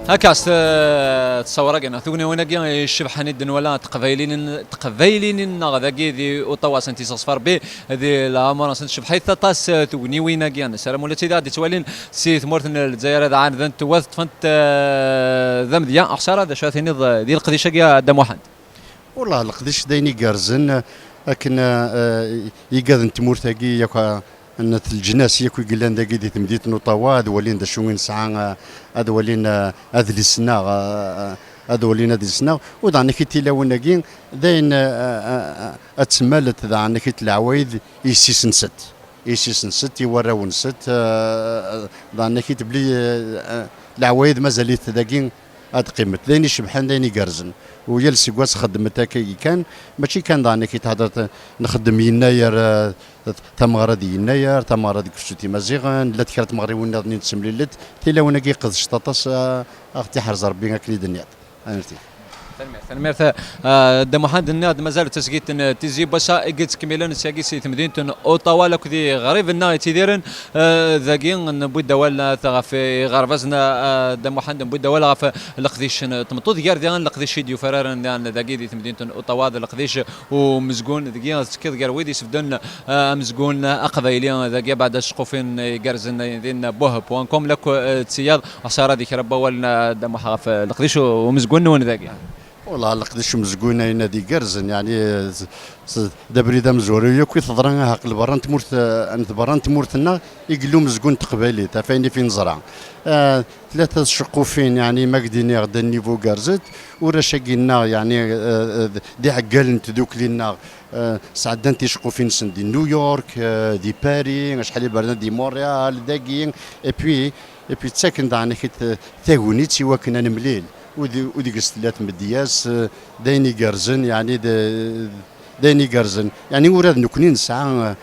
هكاس تصور كنا ثوني وانا كي الشبحاني الدن ولا تقبيلين ذاكي ذي وطواس انت صفر بي ذي الامر شبحيث طاس ثوني وين كي سلام ولا تي غادي توالين سي ثمورت الجزائر هذا عن ذن توث فنت ذم ذيا احسر هذا شاثيني ذي القديشه كي دم واحد والله القديش دايني كارزن لكن يقاد تمورتاكي ياك ان الجناس ياكو قلان داكي دي تمديت نوطاوا هذا ولين دا شوين ساعه هذا ولين هذا السنا هذا ولين هذا السنا ودعني كي تلاوناكي داين اتسمالت دعني كي العوايد يسيسن ست يوراون ست دعني كي تبلي العوايد مازالت داكي هاد قيمت دايني شبحان دايني كارزن ويا السكواس خدمتها كي كان ماشي كان داني كي تهضر نخدم يناير تمغرا دي يناير تمغرا ديك فشتي مزيغان لا تكرت مغري ونا نتسمللت تيلا وانا كي قد شطاطس اختي حرز ربي كني دنيات عرفتي تنمير دم واحد الناد مازال تسقيت تيزي باش قلت كميلا ساقي سي مدينه اوطاوا لك ذي غريب النا تيديرن ذاكي نبوي دوال في غرفزنا دم واحد نبوي دوال غف لقديش تمطو ديار ديال لقديش ديو فرارن ذاكي ذي مدينه اوطاوا لقديش ومزقون ذاكي كذ قال ويدي سفدن مزقون اقبايلي ذاكي بعد شقوفين يقرزن دين بوه بوان كوم لك تسياد عصاره ذيك ربا ولا دم واحد لقديش ومزقون وين ذاكي والله لقديش مزقونه هنا دي كرزن يعني دابري دا مزوريه كي تضرن عقل بران تمورت انت بران تمورتنا يقلوا مزقون تقبالي تفايني فين زرع ثلاثه شقوفين يعني ما قديني غدا النيفو كرزت ورشاقينا يعني دي عقال انت دوك لينا سعد انت شقوفين سن دي نيويورك دي باري شحال برنا دي مونريال داكين اي بي تساكن دعني كي تاغونيتي وكنا نمليل وديك ستلات مدياس دايني كارزن يعني دايني كارزن يعني وراد نكوني نسعى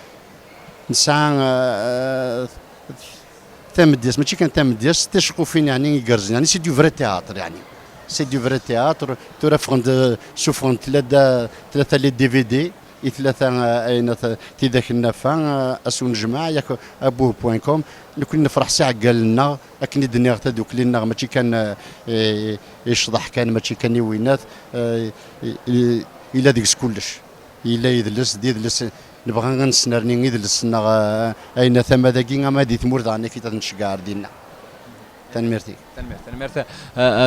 تامدياس ماشي كان تامدياس تشقوا فين يعني كارزن يعني سي دو فري تياتر يعني سي دو فري تياتر ترى فوند سوفون ثلاثه لي دي في دي ثلاثه اين تيداك النافع اسون جماعه ياك ابوه بوين كوم كنا نفرح ساعه قال لنا لكن الدنيا تدوك لنا ماشي كان يشطح كان ماشي كان وينات الا ديك كلش الا يدلس نبغى نسنرني يدلسنا اين ثما داكي ما دي ثمور عني كي تنشقار ديالنا تنميرتي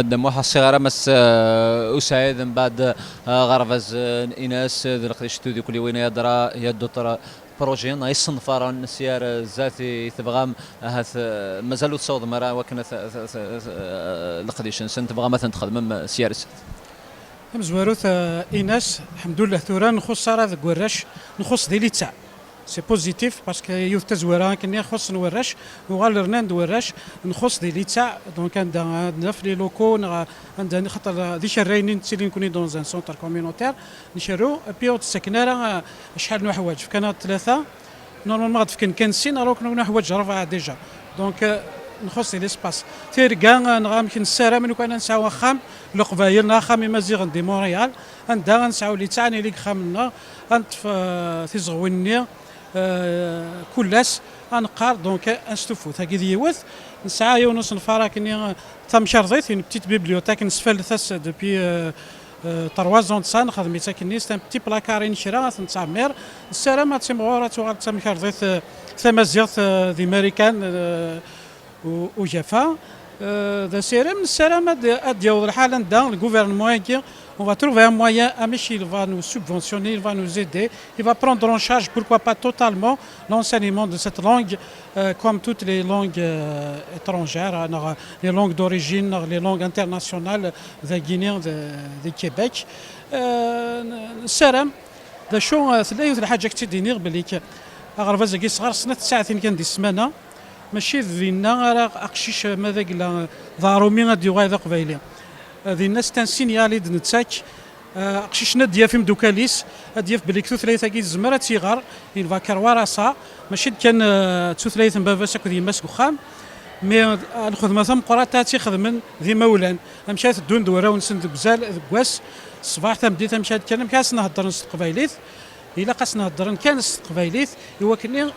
دموح الصغيرة مس أسعد من بعد غرفز إناس القديش تودي كل وين يدرا يدوترا بروجي نايس صنفار السيار ذاتي تبغى هاث مازالوا تصود مرة وكنا القديش نسن تبغى مثلا تخدم سيار مزواروث إناس الحمد لله ثوران نخص راه ذك وراش نخص ديلي تاع سي بوزيتيف باسكو يوث تزويران كني نخص نوراش وغالرنا ندوراش نخص دي ليتا دونك عندنا في لي لوكو عندنا خاطر ذي شراينين تسيلين كوني دون ان سونتر كوميونيتير نشرو بيو تسكنا راه شحال من حوايج كانت ثلاثه نورمالمون غتفكن كان سين راه كنا حوايج ربعه ديجا دونك نخص لي سباس تيركا نغامكن السلام من كنا نسعوا خام لقبايلنا خامي مزيغ دي مونريال عندها نسعوا لي تاعني لي خامنا انت في زغويني كلاس انقار دونك انستوفو ثاكي يوث نسعى يونس نفارا كني تم شرطيت une petite bibliothèque نسفل ثاس depuis 3 ans سان خدمت كني ستان بتي بلاكارين شرا نتعمر السلامه تيمغورا تم شرطيت ثمازيغ دي امريكان وجافا ذا سيرم السلامه ديال الحال dans le gouvernement qui on va trouver un moyen, Amish, il va nous subventionner, il va nous aider, il va prendre en charge, pourquoi pas totalement, l'enseignement de cette langue, comme toutes les langues étrangères, les langues d'origine, les langues internationales des Guinéens, du Québec. السلام ذا شو ثلاثة الحاجة كتير دينير بليك أغرب زكي صغار سنة ساعتين كان دي السمانة ماشي ذينا راه أقشيش ماذا قلا ضارومي غادي غايدا قبايلي هذه الناس تنسينيالي نتساك قشيشنا ديال في مدوكاليس ديال بليك ثلاثه كي الزمره تيغار الفاكر وراسا ماشي كان ثلاثه بابا ساكو ديال ماسك وخام مي الخدمه ثم قراتا تيخدم ذي مولان مشات دون دوره ونسند بزال كواس الصباح تمديت مشات كان كاس نهضر نص قبايليت الا قاس نهضر كان قبايليت يوكلني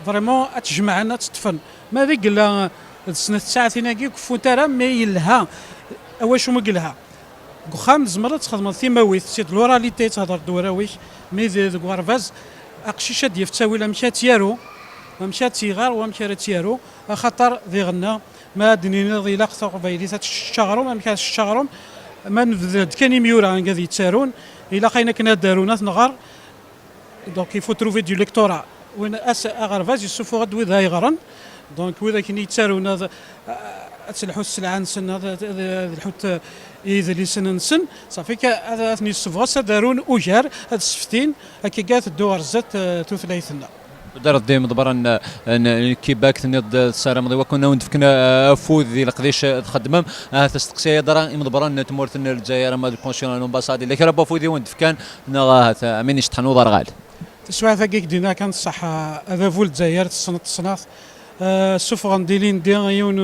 فريمون تجمعنا تطفن ما ذيك لا السنة تسعة ثناقي كفو ترى ما يلها واش ما قالها خام زمرت تخدم ثيماويت سيد لوراليتي تهضر دوراويش مي ذوك غرفاز اقشيشه ديال التاويله مشات يارو مشات تيغار ومشات تيارو خاطر ذي غنا ما دنينا ذي لاقصا قبيلي الشغرهم ما كانش الشغرهم ما نفذ كان ميورا غادي يتسارون الا قينا كنا دارونا نغار دونك يفو تروفي دو ليكتورا وين اس غرفاز يسوفو غد وذا يغرن دونك وذا كي يتسارون تسلحوا السلعه نسن هذا الحوت اذا اللي نسن صافي هذا ثني السفغاس دارون اوجار هاد السفتين هكا كاع الدوار زات توثلايثنا دار الديم دبرا كيباك تنيض الساره مضي وكنا وندفكنا فوذ ذي القديش تخدمم تستقسي درا مدبرا تمورت الجزائر ما الكونسيون امباساد اللي كرا فوذي وندفكان نغا امين يشطحنوا ضر غال تسوا ثاكيك دينا كان صح هذا فول الجزائر الصناف سوفغان ديلين دي يون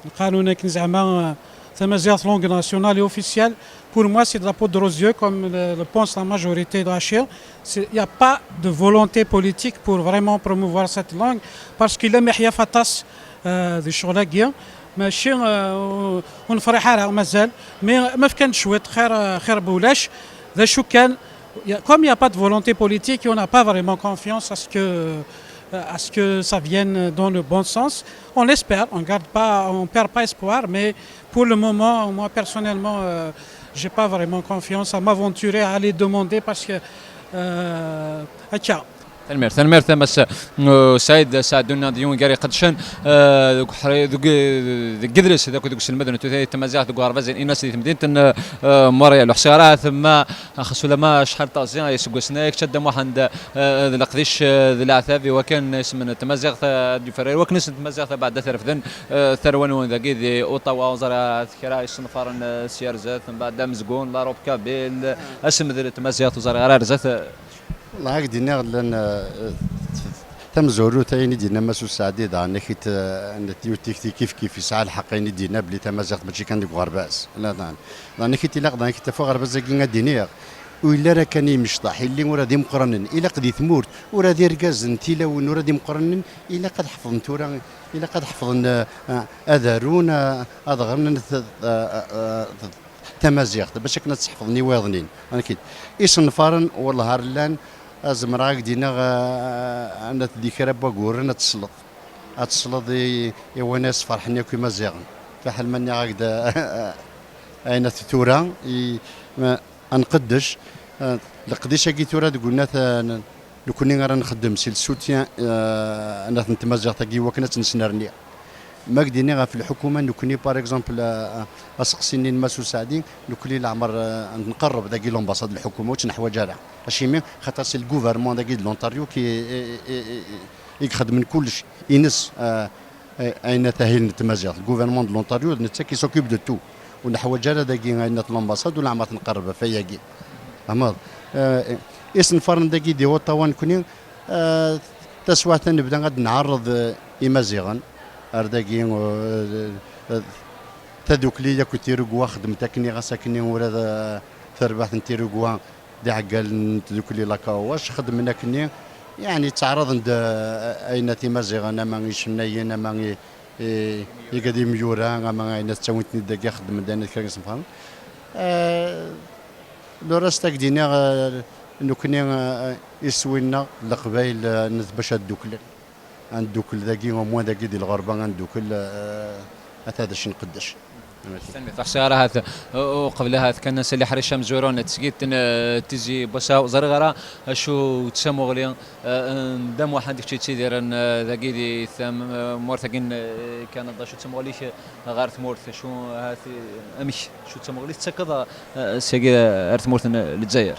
القانون كن زعما تمازيغ لونغ ناسيونال اوفيسيال pour moi c'est de la poudre aux yeux comme le pense la majorité de la Chine. Il n'y a pas de volonté politique pour vraiment promouvoir cette langue parce qu'il a محيا فطاس ذي الشغلاكيا ماشي ونفرح على مازال ما كان شويت خير بولاش ذا شو كان comme il n'y a pas de volonté politique on n'a pas vraiment confiance à ce que ça vienne dans le bon sens. On l'espère, on perd pas espoir, mais pour le moment, moi personnellement, j'ai pas vraiment confiance à m'aventurer à aller demander parce que تنمير تمس سعيد سعدونا ديون قاري قدشن ذوك حري ذوك قدرس ذوك المدن تمازيغ ذوك غرفازين الناس اللي مدينه موريال وحشيرات ثم خصو لما شحال طازين يسقوا سنايك شد واحد القديش العثابي وكان اسم تمازيغ دي فرير وكان اسم تمازيغ بعد ثرفدن ثروان ذاكي دي اوطاوا وزاره ذكرى يصنفارن سيارزات من بعد مزقون لا روب كابيل اسم تمازيغ وزاره غرار زات والله هاك دينا لان تم زورو تايني دينا مسو سعدي دا نكيت نتيو تيكتي كيف يسعى الحقيني دينا بلي تمازيغ ماشي كان ديك غرباس لا لا نكيت لا قدا نكيت فوق غرباس كينا دينيا وإلا راه كان يمشطح اللي ورا دي مقرنن إلا قد ثمورت ورا دي ركاز نتيلا ورا دي مقرنن إلا قد حفظن تورا إلا قد حفظن أذارون أضغرن تمازيغ باش كنا تحفظني واضنين انا كيت يصنفارن والله هارلان ازمراك دينا انا تذكر بقورنا تصلط يا ناس فرحني كيما زيغن فحال مني هكذا اين تورا نقدش القديش كي تورا قلنا لو كوني راه نخدم سي السوتيان انا تمازيغ تاكي وكنا تنسنرني ما قدينا في الحكومه نكوني باغ اكزومبل اسقسيني الماسو سعدي نكوني العمر نقرب داكي لومباساد الحكومه واش نحو جارع ماشي مي خاطر سي الغوفرمون داكي لونتاريو كي يخدم من كلش ينس اين تاهيل التمازيغ الغوفرمون دو لونتاريو نتا كي سوكيب دو تو ونحو جارع داكي اين لومباساد ولا عمر نقرب فيا كي امال اسم فرن داكي دي وطا نكوني تسوى نبدا غاد نعرض امازيغان ارداكي تدوكلي ياكو تيروغوا خدمتكني غاساكني ورا ثربح نتيروغوا دي عقال تدوكلي لاكاو واش خدمنا كني يعني تعرض عند اين تيمازيغ انا ما يشناين انا يقدي ميورا انا اين تسويتني داكي خدم دانا كاس نفهم لو راستك دينا نكوني يسوينا القبايل باش الدوكل عندوكل ذاكي وموان ذاكي ديال الغربه عندوكل هذا شي نقدش تحشيره هذا وقبلها كان الناس اللي حريشه مزورون تسقيت تيجي بشا زرغره شو تسمغلي دم واحد كشي تيدير ذاكي دي ثم مورثقين كان شو تسمغلي غير ثمورث شو هذه امش شو تسمغلي تسكض سيقي ارثمورث للجزائر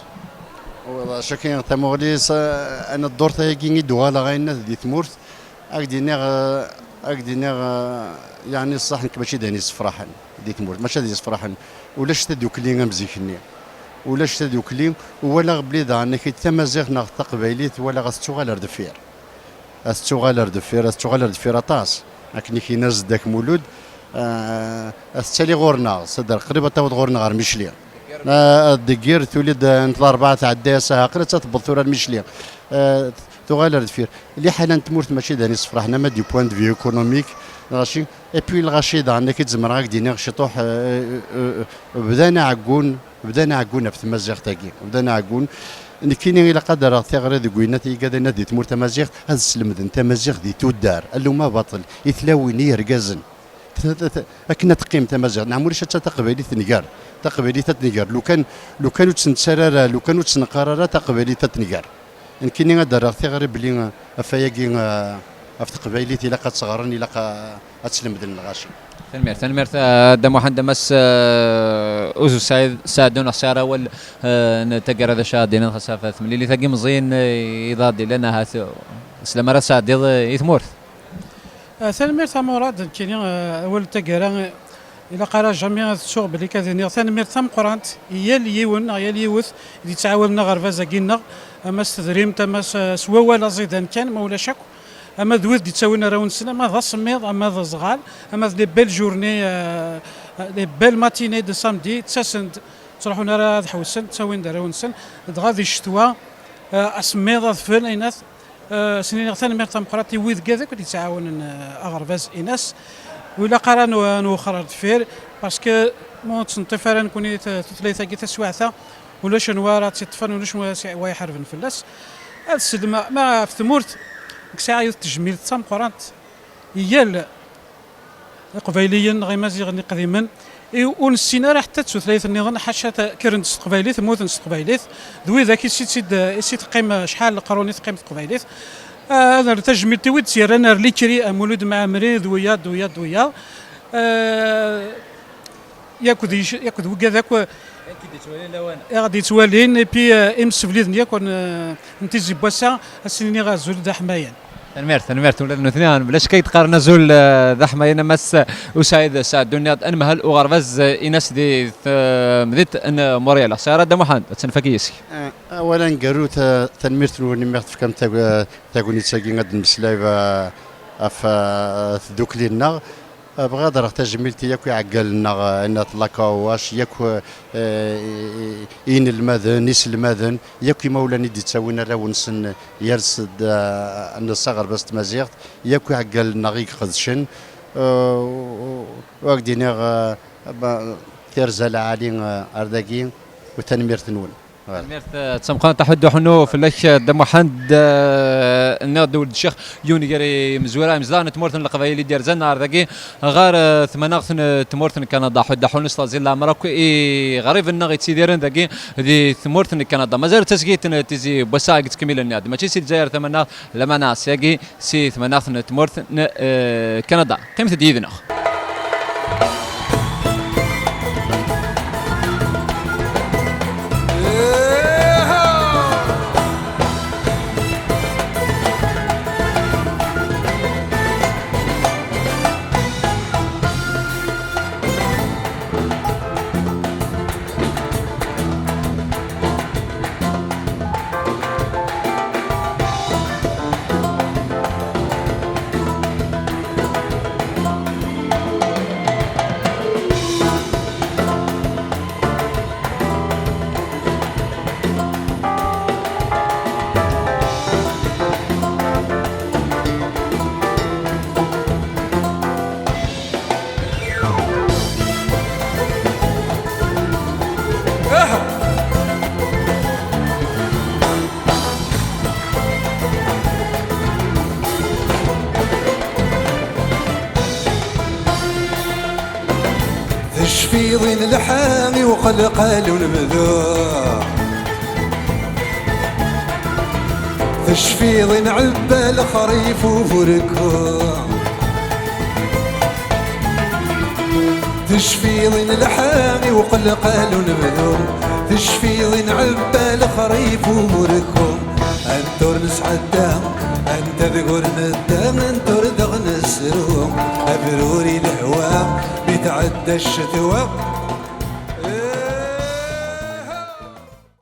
والله شكين ثمغلي انا الدور تاعي دوغالا غاينا دي ثمورث اكدينا يعني الصح ماشي داني صفراحا ديك مورد ماشي داني صفراحا ولا شتا دوكلي مزيكني ولا شتا دوكلي ولا بلي داني كي تمازيغ ناغ تقبايليت ولا غاستوغالر دفير استوغالر دفير طاس لكن كي ناس داك مولود استالي غورنا صدر قريبه تاود غورنا غير ميشلي الدكير تولد انت 4 تاع الداسه قريت تبط ثوره الميشلي تغالر دفير اللي حالا تمورت ماشي داني صفر حنا ما دي بوان دو في ايكونوميك غاشي اي بوي الغاشي عندنا كتزمر غاك دينا غشي طوح بدانا عقون في تمازيغ تاكي بدانا عقون كاينين الى قدر ثغري ذي قوينات كذا نادي تمور تمازيغ هذا السلمدن تمازيغ دي تودار اللو ما باطل يتلاويني يرقازن لكن تقيم تمازيغ نعمر شتا تقبلي تنقار تقبلي تتنقار لو كانوا تسنسرارا لو كانوا تسنقرارا تقبلي تتنقار ان كاينين قدر ثغري بلي افاياكي افتقبلي تلاقى تصغرن تلاقى تسلمدن الغاشي تنمير دم واحد دمس اوزو ساعدونا خساره ولا نتقرا ذا شادين خسافه اللي ثقي مزين يضادي لنا هاث سلامه سعد يثمور تنمير مراد كاين اول تقرا الى قرا جميع الشغل اللي كذا تنمير ثم قرانت هي اليون هي اليوث اللي تعاوننا غير فازاكينا اما استدريم تما سوا ولا زيدان كان ما ولا شك اما ذوذ دي تساوينا راون سنه اما ذا سميض اما ذا زغال اما لي بيل جورني لي بيل ماتيني دو سامدي تساسند تروحونا راه حوسن تساوين راون سن غادي الشتوى اسميض فين ايناث سنين ثاني ميرتام قراتي ويذ كذا كنت يتعاون اغرفاز ايناس ولا قرا نوخر الفير باسكو مو تنطفر نكوني ثلاثه كي تسواعثه ولا شنوارا تطفن ولا شنو واي حرف الفلاس هذا السلم ما في ثمورت ساعه التجميل تام قرانت هي قبيليا غير مازيغني قديما ونسينا راه حتى ثلاثه النظام حاشا كرنت قبيليت موت قبيليت ذوي ذاك سيت قيم شحال قروني قيمه قبيليت هذا التجميل تويت سير انا اللي كري مولود مع مريض ويا ياكد وكذاك غادي توالين بي امس فليد يكون نتيجي بوسا السنين غازول ذا حمايان تنميرت ولاد الاثنين بلاش كيتقارن زول ذا حمايان مس وسعيد سعد الدنيا انمهل وغرفز اناس دي مديت ان موريال سيارة دا محمد تنفكيسي اولا قالوا تنميرت ونميرت في كم تاكوني تساقي غاد المسلايفه في دوك لينا بغاد راه تجميلتي ياكو يعقل لنا ان طلاكاو واش ياكو ان المذن نيس المذن ياكو مولاني دي تساوينا راه ونسن يرسد ان الصغر بس تمازيغت ياكو يعقل لنا غيك خذشن واكدينا تيرزال عالي ارداكي وتنميرت نون ميرت تسمقنا تحدو حنو في لك دم حند الناد ولد الشيخ يوني جري مزوره مزدان تمورتن القبائل ديال زنا رداكي غار ثمناغتن تمورتن كندا حد حون استازيل مراكو اي غريب النغي تسيديرن ذاكي دي تمورتن كندا مازال تسقيت تزي بساق تكمل الناد ماشي سي الجزائر ثمنا لما ناس ياكي سي ثمناغتن تمورتن كندا قيمه ديدنا تشفيضين الحامي وقلقال المذوع تشفيضين عبال خريف وفركوع تشفيضين الحامي وقلقال المذوع تشفيضين عبال خريف وفركوع انتور نسعدام انت ذكرنا الدم انتور دغن السروع ابروري الهواء بيتعدى الشتوى